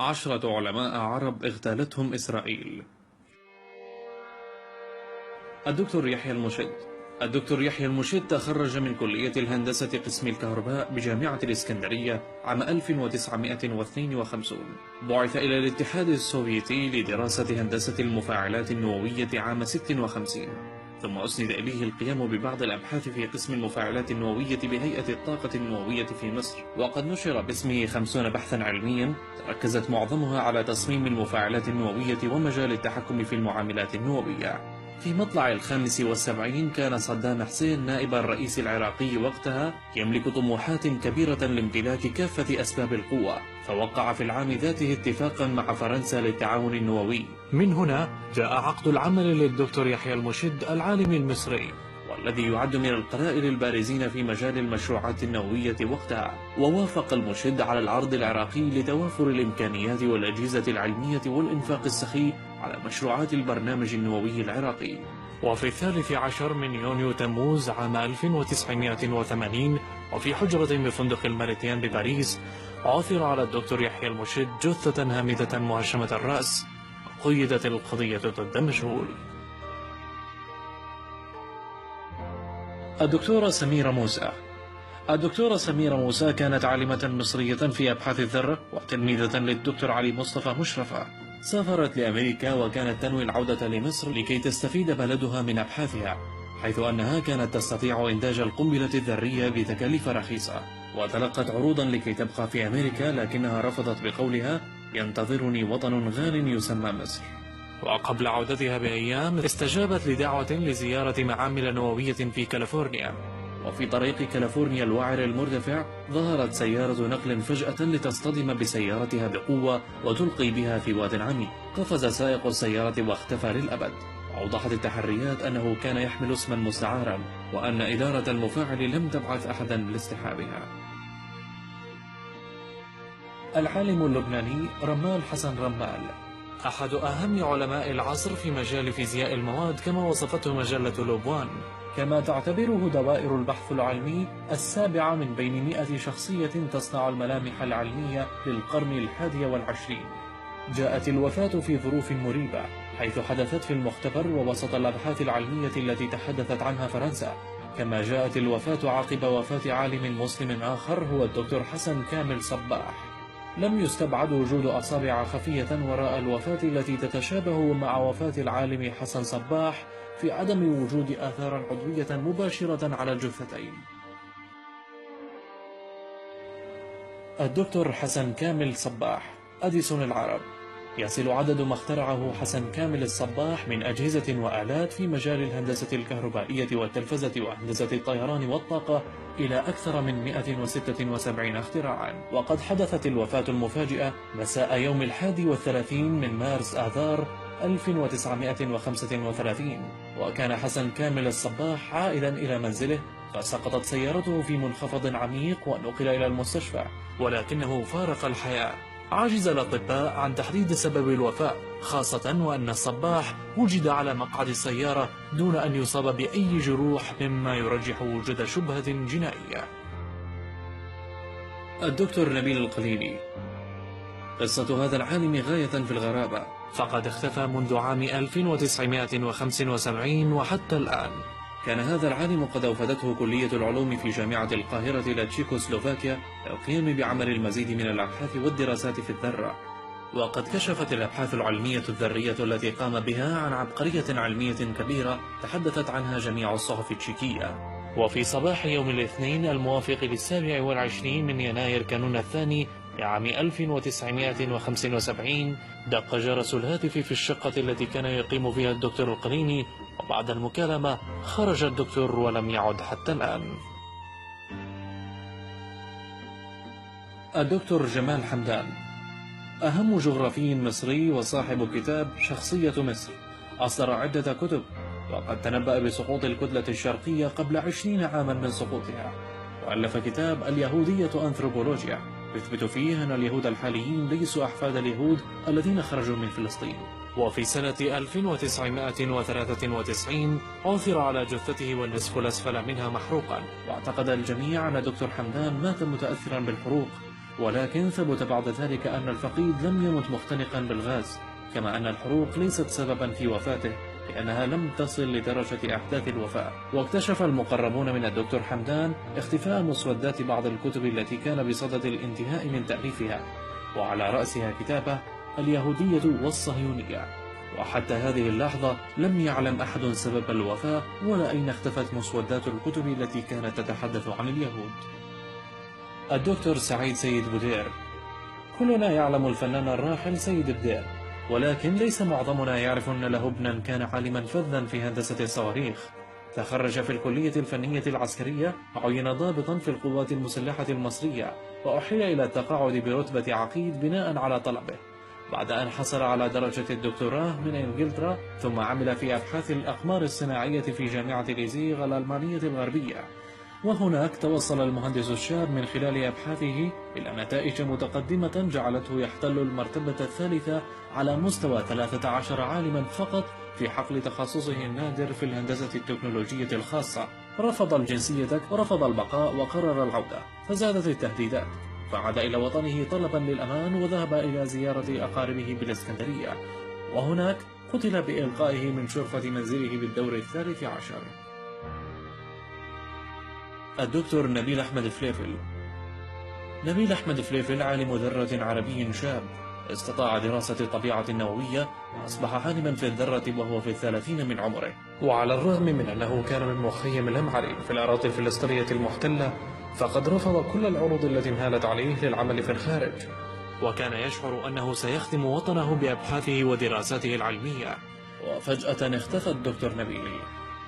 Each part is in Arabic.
10 علماء عرب اغتالتهم إسرائيل. الدكتور يحيى المشد. الدكتور يحيى المشد تخرج من كلية الهندسة قسم الكهرباء بجامعة الإسكندرية عام 1952. بعث إلى الاتحاد السوفيتي لدراسة هندسة المفاعلات النووية عام 56، ثم أسند إليه القيام ببعض الأبحاث في قسم المفاعلات النووية بهيئة الطاقة النووية في مصر، وقد نشر باسمه 50 بحثا علميا تركزت معظمها على تصميم المفاعلات النووية ومجال التحكم في المعاملات النووية. في مطلع 75 كان صدام حسين نائب الرئيس العراقي وقتها يملك طموحات كبيرة لامتلاك كافة أسباب القوة، فوقع في العام ذاته اتفاقا مع فرنسا للتعاون النووي. من هنا جاء عقد العمل للدكتور يحيى المشد العالم المصري، والذي يعد من القلائل البارزين في مجال المشروعات النووية وقتها. ووافق المشد على العرض العراقي لتوافر الإمكانيات والأجهزة العلمية والإنفاق السخي على مشروعات البرنامج النووي العراقي. وفي 13 من يونيو تموز عام 1980 وفي حجرة بفندق الماريتيان بباريس عثر على الدكتور يحيى المشد جثة هامدة مهشمة الرأس، وقيدت القضية ضد مجهول. الدكتورة سميرة موسى. الدكتورة سميرة موسى كانت عالمة مصرية في أبحاث الذرة وتلميذة للدكتور علي مصطفى مشرفة. سافرت لأمريكا وكانت تنوي العودة لمصر لكي تستفيد بلدها من أبحاثها، حيث أنها كانت تستطيع إنتاج القنبلة الذرية بتكاليف رخيصة. وتلقت عروضا لكي تبقى في أمريكا، لكنها رفضت بقولها: ينتظرني وطن غال يسمى مصر. وقبل عودتها بأيام استجابت لدعوة لزيارة معامل نووية في كاليفورنيا. وفي طريق كاليفورنيا الوعر المرتفع ظهرت سيارة نقل فجأة لتصطدم بسيارتها بقوة وتلقي بها في واد عميق. قفز سائق السيارة واختفى للأبد. أوضحت التحريات أنه كان يحمل اسما مستعارا، وأن إدارة المفاعل لم تبعث أحدا لاصطحابها. العالم اللبناني رمال حسن رمال، أحد أهم علماء العصر في مجال فيزياء المواد كما وصفته مجلة لوبوان، كما تعتبره دوائر البحث العلمي السابعة من بين 100 شخصية تصنع الملامح العلمية للقرن ال11. جاءت الوفاة في ظروف مريبة، حيث حدثت في المختبر ووسط الأبحاث العلمية التي تحدثت عنها فرنسا. كما جاءت الوفاة عقب وفاة عالم مسلم آخر هو الدكتور حسن كامل صباح. لم يستبعد وجود أصابع خفية وراء الوفاة التي تتشابه مع وفاة العالم حسن صباح في عدم وجود آثار عضوية مباشرة على الجثتين. الدكتور حسن كامل صباح، أديسون العرب. يصل عدد ما اخترعه حسن كامل الصباح من أجهزة وآلات في مجال الهندسة الكهربائية والتلفزة وهندسة الطيران والطاقة إلى أكثر من 176 اختراعا. وقد حدثت الوفاة المفاجئة مساء يوم 31 من مارس آذار 1935، وكان حسن كامل الصباح عائدا إلى منزله، فسقطت سيارته في منخفض عميق ونقل إلى المستشفى، ولكنه فارق الحياة. عجز الأطباء عن تحديد سبب الوفاة، خاصة وأن الصباح وجد على مقعد السيارة دون أن يصاب بأي جروح، مما يرجح وجود شبهة جنائية. الدكتور نبيل القليني. قصة هذا العالم غاية في الغرابة، فقد اختفى منذ عام 1975 وحتى الآن. كان هذا العالم قد أوفدته كلية العلوم في جامعة القاهرة إلى تشيكوسلوفاكيا للقيام بعمل المزيد من الأبحاث والدراسات في الذرة. وقد كشفت الأبحاث العلمية الذرية التي قام بها عن عبقرية علمية كبيرة تحدثت عنها جميع الصحف التشيكية. وفي صباح يوم الاثنين الموافق 27 من يناير كانون الثاني لعام 1975 دق جرس الهاتف في الشقة التي كان يقيم فيها الدكتور القليني، وبعد المكالمة خرج الدكتور ولم يعد حتى الآن. الدكتور جمال حمدان، أهم جغرافي مصري وصاحب كتاب شخصية مصر، أصدر عدة كتب، وقد تنبأ بسقوط الكتلة الشرقية قبل 20 عاما من سقوطها، وألف كتاب اليهودية أنثروبولوجيا يثبت فيه أن اليهود الحاليين ليسوا أحفاد اليهود الذين خرجوا من فلسطين. وفي سنة 1993 عثر على جثته والنصف الأسفل منها محروقا، واعتقد الجميع أن دكتور حمدان مات متأثرا بالحروق، ولكن ثبت بعد ذلك أن الفقيد لم يمت مختنقا بالغاز، كما أن الحروق ليست سببا في وفاته لأنها لم تصل لدرجة أحداث الوفاة. واكتشف المقربون من الدكتور حمدان اختفاء مسودات بعض الكتب التي كان بصدد الانتهاء من تأليفها، وعلى رأسها كتابه اليهودية والصهيونية. وحتى هذه اللحظة لم يعلم أحد سبب الوفاة ولا أين اختفت مسودات الكتب التي كانت تتحدث عن اليهود. الدكتور سعيد سيد بودير. كلنا يعلم الفنان الراحل سيد بودير، ولكن ليس معظمنا يعرف أن له ابنا كان عالما فذا في هندسة الصواريخ. تخرج في الكلية الفنية العسكرية، عين ضابطا في القوات المسلحة المصرية، وأحيل إلى التقاعد برتبة عقيد بناء على طلبه، بعد أن حصل على درجة الدكتوراه من إنجلترا، ثم عمل في أبحاث الأقمار الصناعية في جامعة ليزيغ الألمانية الغربية. وهناك توصل المهندس الشاب من خلال أبحاثه إلى نتائج متقدمة جعلته يحتل المرتبة الثالثة على مستوى 13 عالما فقط في حقل تخصصه النادر في الهندسة التكنولوجية الخاصة. رفض الجنسية ورفض البقاء وقرر العودة، فزادت التهديدات، فعاد إلى وطنه طلبا للأمان وذهب إلى زيارة أقاربه بالإسكندرية، وهناك قتل بإلقائه من شرفة منزله بالدور الثالث عشر. الدكتور نبيل أحمد فليفل. نبيل أحمد فليفل عالم ذرة عربي شاب، استطاع دراسة الطبيعة النووية، وأصبح عالما في الذرة وهو في 30 من عمره. وعلى الرغم من أنه كان من مخيم الأمعري في الأراضي الفلسطينية المحتلة، فقد رفض كل العروض التي انهالت عليه للعمل في الخارج، وكان يشعر أنه سيخدم وطنه بأبحاثه ودراساته العلمية. وفجأة اختفى الدكتور نبيل.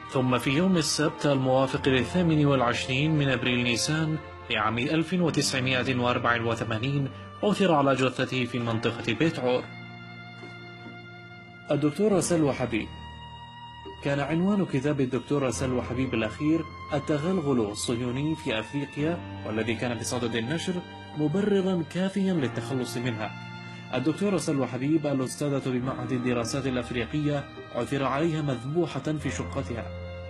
ثم في يوم السبت الموافق 28 من أبريل نيسان لعام 1984 عثر على جثته في منطقة بيت عور. الدكتورة سلوى حبيب. كان عنوان كتاب الدكتورة سلوى حبيب الأخير التغلغل الصهيوني في أفريقيا، والذي كان بصدد النشر مبررا كافيا للتخلص منها. الدكتورة سلوى حبيب الأستاذة بمعهد الدراسات الأفريقية عثر عليها مذبوحة في شقتها،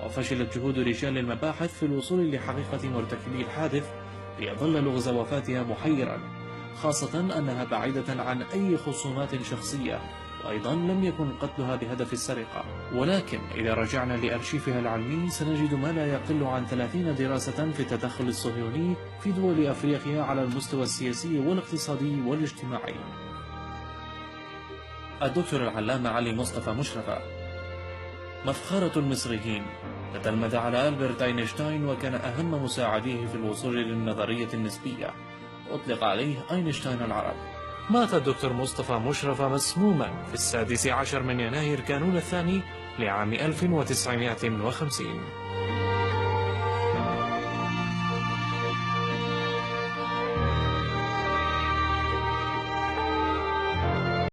وفشلت جهود رجال المباحث في الوصول لحقيقة مرتكبي الحادث، ليظل لغز وفاتها محيرا، خاصة أنها بعيدة عن أي خصومات شخصية، وأيضا لم يكن قتلها بهدف السرقة. ولكن إذا رجعنا لأرشيفها العلمي سنجد ما لا يقل عن 30 دراسة في التدخل الصهيوني في دول أفريقيا على المستوى السياسي والاقتصادي والاجتماعي. الدكتور العلامة علي مصطفى مشرفة. مفخرة المصريين، تتلمذ على ألبرت أينشتاين وكان أهم مساعديه في الوصول للنظرية النسبية، أطلق عليه أينشتاين العرب. مات الدكتور مصطفى مشرفة مسموما في 16 من يناير كانون الثاني لعام 1950.